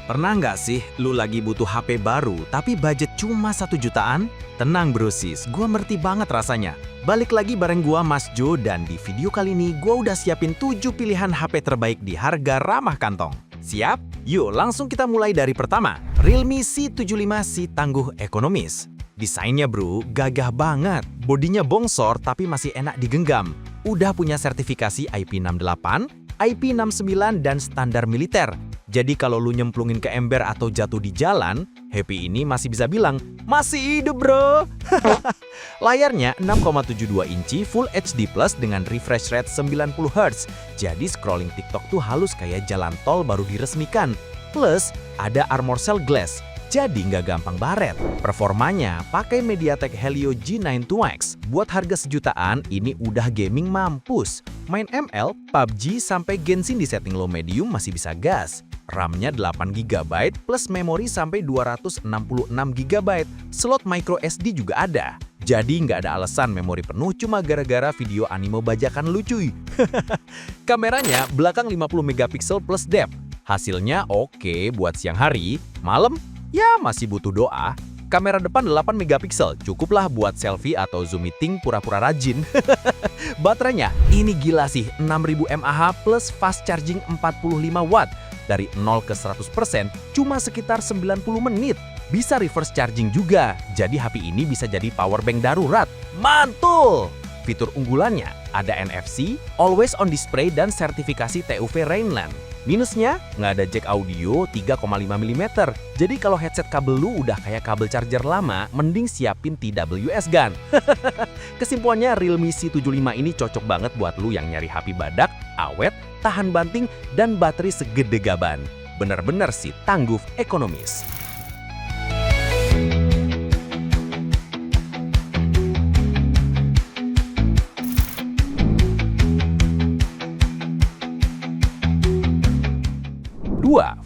Pernah nggak sih lu lagi butuh HP baru tapi budget cuma 1 jutaan? Tenang bro sis, gua ngerti banget rasanya. Balik lagi bareng gua Mas Jo dan di video kali ini gua udah siapin 7 pilihan HP terbaik di harga ramah kantong. Siap? Yuk langsung kita mulai dari pertama. Realme C75 tangguh ekonomis. Desainnya bro, gagah banget. Bodinya bongsor tapi masih enak digenggam. Udah punya sertifikasi IP68, IP69 dan standar militer. Jadi kalau lu nyemplungin ke ember atau jatuh di jalan, HP ini masih bisa bilang, masih hidup bro! Layarnya 6,72 inci Full HD Plus dengan refresh rate 90Hz. Jadi scrolling TikTok tuh halus kayak jalan tol baru diresmikan. Plus, ada Armor Cell Glass, jadi nggak gampang baret. Performanya pakai MediaTek Helio G9 2X. Buat harga 1 jutaan, ini udah gaming mampus. Main ML, PUBG, sampai Genshin di setting low medium masih bisa gas. RAM-nya 8GB plus memori sampai 266GB. Slot micro SD juga ada. Jadi nggak ada alasan memori penuh cuma gara-gara video anime bajakan lucu. Kameranya belakang 50MP plus depth. Hasilnya oke buat siang hari, malam ya masih butuh doa. Kamera depan 8MP, cukuplah buat selfie atau Zoom meeting pura-pura rajin. Baterainya ini gila sih, 6000 mAh plus fast charging 45W. Dari 0 ke 100% cuma sekitar 90 menit. Bisa reverse charging juga, jadi HP ini bisa jadi powerbank darurat. Mantul! Fitur unggulannya ada NFC, always on display dan sertifikasi TUV Rheinland. Minusnya, nggak ada jack audio 3,5mm. Jadi kalau headset kabel lu udah kayak kabel charger lama, mending siapin TWS gun. Kesimpulannya, Realme C75 ini cocok banget buat lu yang nyari HP badak, awet, tahan banting, dan baterai segede gaban. Bener-bener sih tangguh ekonomis.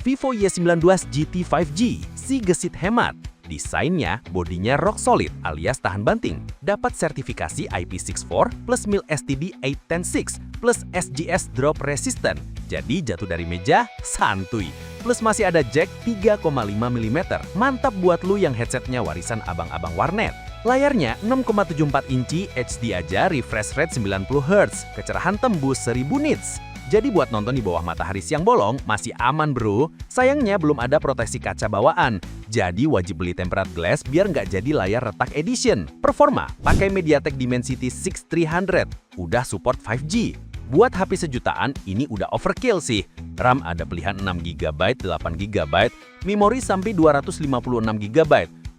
Vivo Y19 GT 5G, si gesit hemat. Desainnya, bodinya rock solid alias tahan banting. Dapat sertifikasi IP64 plus mil STD 8106 plus SGS drop resistant. Jadi jatuh dari meja, santuy. Plus masih ada jack 3,5mm. Mantap buat lu yang headsetnya warisan abang-abang warnet. Layarnya 6,74 inci HD aja, refresh rate 90Hz. Kecerahan tembus 1000 nits. Jadi buat nonton di bawah matahari siang bolong masih aman bro. Sayangnya belum ada proteksi kaca bawaan. Jadi wajib beli tempered glass biar nggak jadi layar retak edition. Performa pakai MediaTek Dimensity 6300. Udah support 5G. Buat HP 1 jutaan ini udah overkill sih. RAM ada pilihan 6GB, 8GB, memori sampai 256GB.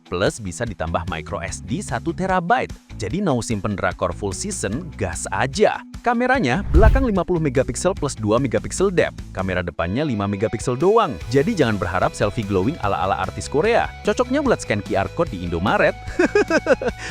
Plus bisa ditambah micro SD 1TB. Jadi no simpen drakor full season, gas aja. Kameranya belakang 50MP plus 2MP depth. Kamera depannya 5MP doang. Jadi jangan berharap selfie glowing ala-ala artis Korea. Cocoknya buat scan QR code di Indomaret.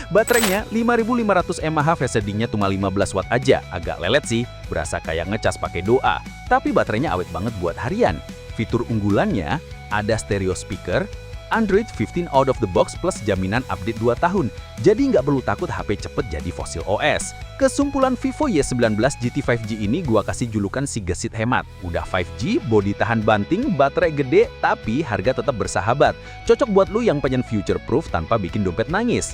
Baterainya 5500 mAh, fast chargingnya cuma 15W aja. Agak lelet sih, berasa kayak ngecas pakai doa. Tapi baterainya awet banget buat harian. Fitur unggulannya ada stereo speaker, Android 15 out of the box plus jaminan update 2 tahun. Jadi nggak perlu takut HP cepet jadi fosil OS. Kesumpulan Vivo Y19 GT 5G ini gua kasih julukan si gesit hemat. Udah 5G, bodi tahan banting, baterai gede, tapi harga tetap bersahabat. Cocok buat lu yang pengen future proof tanpa bikin dompet nangis.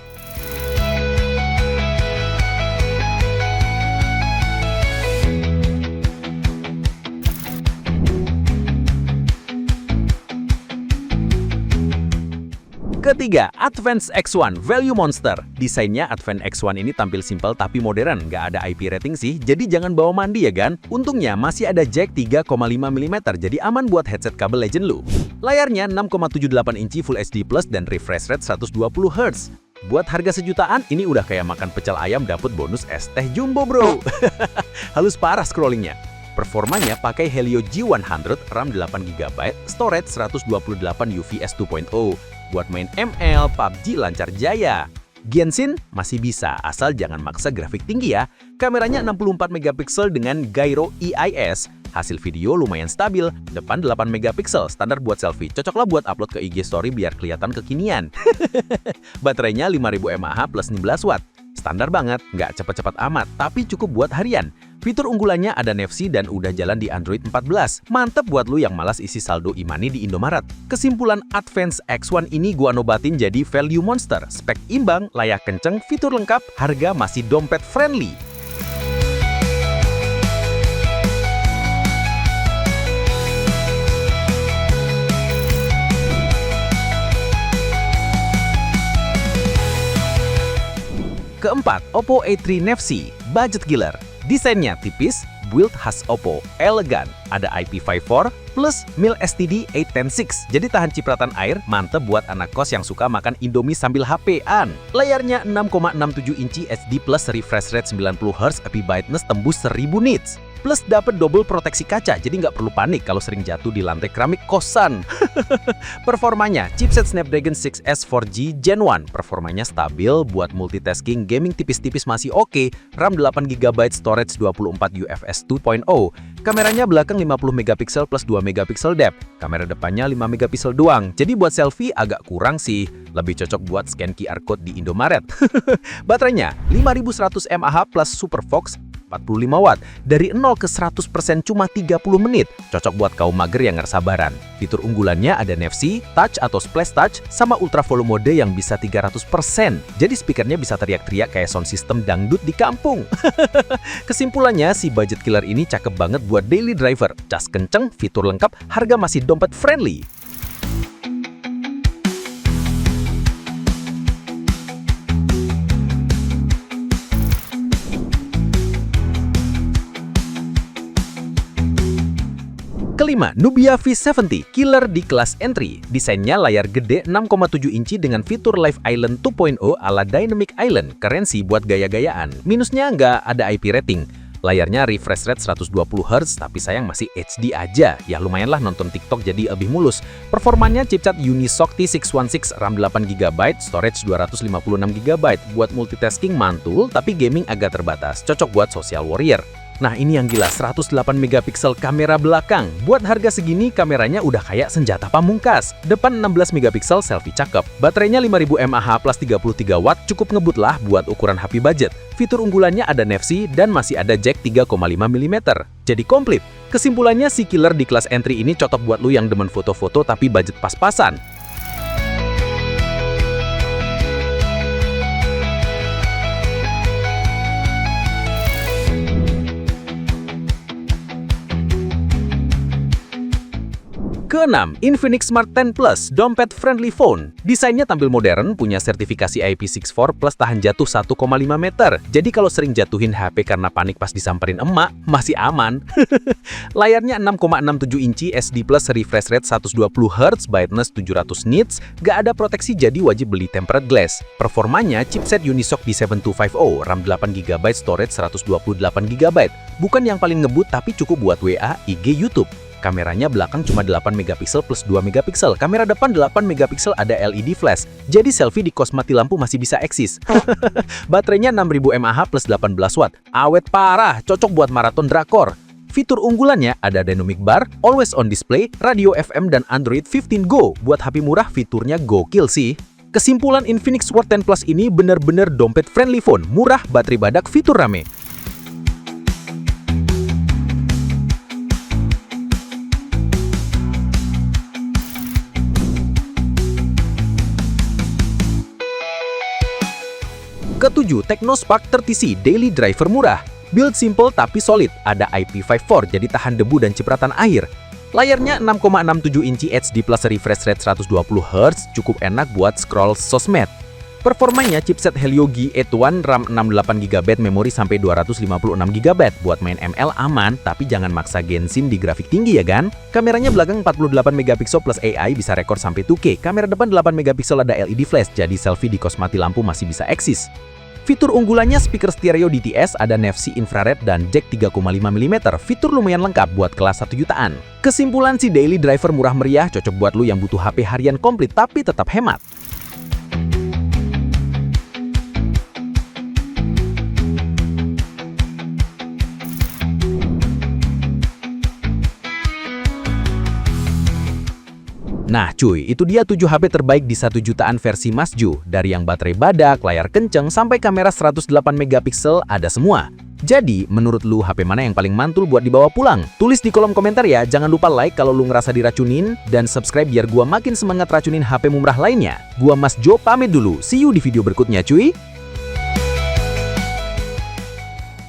Ketiga, Advance X1 Value Monster. Desainnya Advance X1 ini tampil simpel tapi modern, nggak ada IP rating sih, jadi jangan bawa mandi ya kan? Untungnya masih ada jack 3,5mm, jadi aman buat headset kabel legend lu. Layarnya 6,78 inci Full HD Plus dan refresh rate 120Hz. Buat harga 1 jutaan, ini udah kayak makan pecel ayam dapet bonus es teh jumbo bro. Halus parah scrollingnya. Performanya pakai Helio G100, RAM 8GB, storage 128 UVS 2.0. Buat main ML, PUBG lancar jaya. Genshin masih bisa, asal jangan maksa grafik tinggi ya. Kameranya 64MP dengan gyro EIS. Hasil video lumayan stabil, depan 8MP, standar buat selfie. Cocoklah buat upload ke IG story biar kelihatan kekinian. Baterainya 5000 mAh plus 16W. Standar banget, nggak cepet-cepet amat, tapi cukup buat harian. Fitur unggulannya ada NFC dan udah jalan di Android 14. Mantep buat lu yang malas isi saldo e-money di Indomaret. Kesimpulan Advance X1 ini gua nobatin jadi value monster. Spek imbang, layak kenceng, fitur lengkap, harga masih dompet friendly. Keempat, Oppo A3 NFC, budget killer. Desainnya tipis, build khas Oppo, elegan, ada IP54 plus mil STD 8106, jadi tahan cipratan air, mantep buat anak kos yang suka makan Indomie sambil HP-an. Layarnya 6,67 inci HD plus refresh rate 90Hz, happy brightness tembus 1000 nits. Plus dapat double proteksi kaca, jadi nggak perlu panik kalau sering jatuh di lantai keramik kosan. Performanya, chipset Snapdragon 6S 4G Gen 1. Performanya stabil, buat multitasking, gaming tipis-tipis masih oke. RAM 8GB, storage 24 UFS 2.0. Kameranya belakang 50 megapiksel plus 2 megapiksel depth. Kamera depannya 5 megapiksel doang, jadi buat selfie agak kurang sih. Lebih cocok buat scan QR code di Indomaret. Baterainya 5100 mAh plus Super Fox 45 watt. Dari 0 ke 100% cuma 30 menit. Cocok buat kaum mager yang nggak sabaran. Fitur unggulannya ada NFC, touch atau splash touch, sama ultra volume mode yang bisa 300%. Jadi speakernya bisa teriak-teriak kayak sound system dangdut di kampung. Kesimpulannya, si budget killer ini cakep banget buat daily driver. Cas kenceng, fitur lengkap, harga masih dompet friendly. Kelima, Nubia V70, killer di kelas entry. Desainnya layar gede 6,7 inci dengan fitur Live Island 2.0 ala Dynamic Island. Keren sih buat gaya-gayaan. Minusnya nggak ada IP rating. Layarnya refresh rate 120Hz, tapi sayang masih HD aja. Ya lumayanlah nonton TikTok jadi lebih mulus. Performanya chipset Unisoc T616, RAM 8GB, storage 256GB. Buat multitasking mantul, tapi gaming agak terbatas. Cocok buat social warrior. Nah ini yang gila, 108 megapiksel kamera belakang. Buat harga segini, kameranya udah kayak senjata pamungkas. Depan 16 megapiksel, selfie cakep. Baterainya 5000 mAh plus 33 watt, cukup ngebut lah buat ukuran HP budget. Fitur unggulannya ada NFC dan masih ada jack 3,5 mm. Jadi komplit. Kesimpulannya, si killer di kelas entry ini cocok buat lu yang demen foto-foto tapi budget pas-pasan. Keenam, Infinix Smart 10 Plus, dompet friendly phone. Desainnya tampil modern, punya sertifikasi IP64 plus tahan jatuh 1,5 meter. Jadi kalau sering jatuhin HP karena panik pas disamperin emak, masih aman. Layarnya 6,67 inci SD plus refresh rate 120Hz, brightness 700 nits, gak ada proteksi jadi wajib beli tempered glass. Performanya chipset Unisoc D7250, RAM 8GB, storage 128GB. Bukan yang paling ngebut tapi cukup buat WA, IG, YouTube. Kameranya belakang cuma 8 megapiksel plus 2 megapiksel. Kamera depan 8 megapiksel ada LED flash. Jadi selfie di kos mati lampu masih bisa eksis. Baterainya 6000 mAh plus 18 watt. Awet parah, cocok buat maraton drakor. Fitur unggulannya ada dynamic bar, always on display, radio FM dan Android 15 Go. Buat HP murah fiturnya gokil sih. Kesimpulan, Infinix Smart 10 Plus ini bener-bener dompet friendly phone, murah, baterai badak, fitur rame. Ketujuh, Technospark 30C Daily Driver murah. Build simple tapi solid, ada IP54 jadi tahan debu dan cipratan air. Layarnya 6,67 inci HD plus refresh rate 120Hz, cukup enak buat scroll sosmed. Performanya chipset Helio G81, RAM 68GB, memori sampai 256GB. Buat main ML aman, tapi jangan maksa Genshin di grafik tinggi ya kan? Kameranya belakang 48MP plus AI, bisa rekor sampai 2K. Kamera depan 8MP ada LED flash, jadi selfie di kos mati lampu masih bisa eksis. Fitur unggulannya speaker stereo DTS, ada NFC infrared dan jack 3,5mm. Fitur lumayan lengkap buat kelas 1 jutaan. Kesimpulan, si daily driver murah meriah cocok buat lu yang butuh HP harian komplit tapi tetap hemat. Nah cuy, itu dia 7 HP terbaik di 1 jutaan versi Mas Jo. Dari yang baterai badak, layar kenceng, sampai kamera 108 megapiksel ada semua. Jadi, menurut lu HP mana yang paling mantul buat dibawa pulang? Tulis di kolom komentar ya, jangan lupa like kalau lu ngerasa diracunin, dan subscribe biar gua makin semangat racunin HP murah lainnya. Gua Mas Jo pamit dulu, see you di video berikutnya cuy!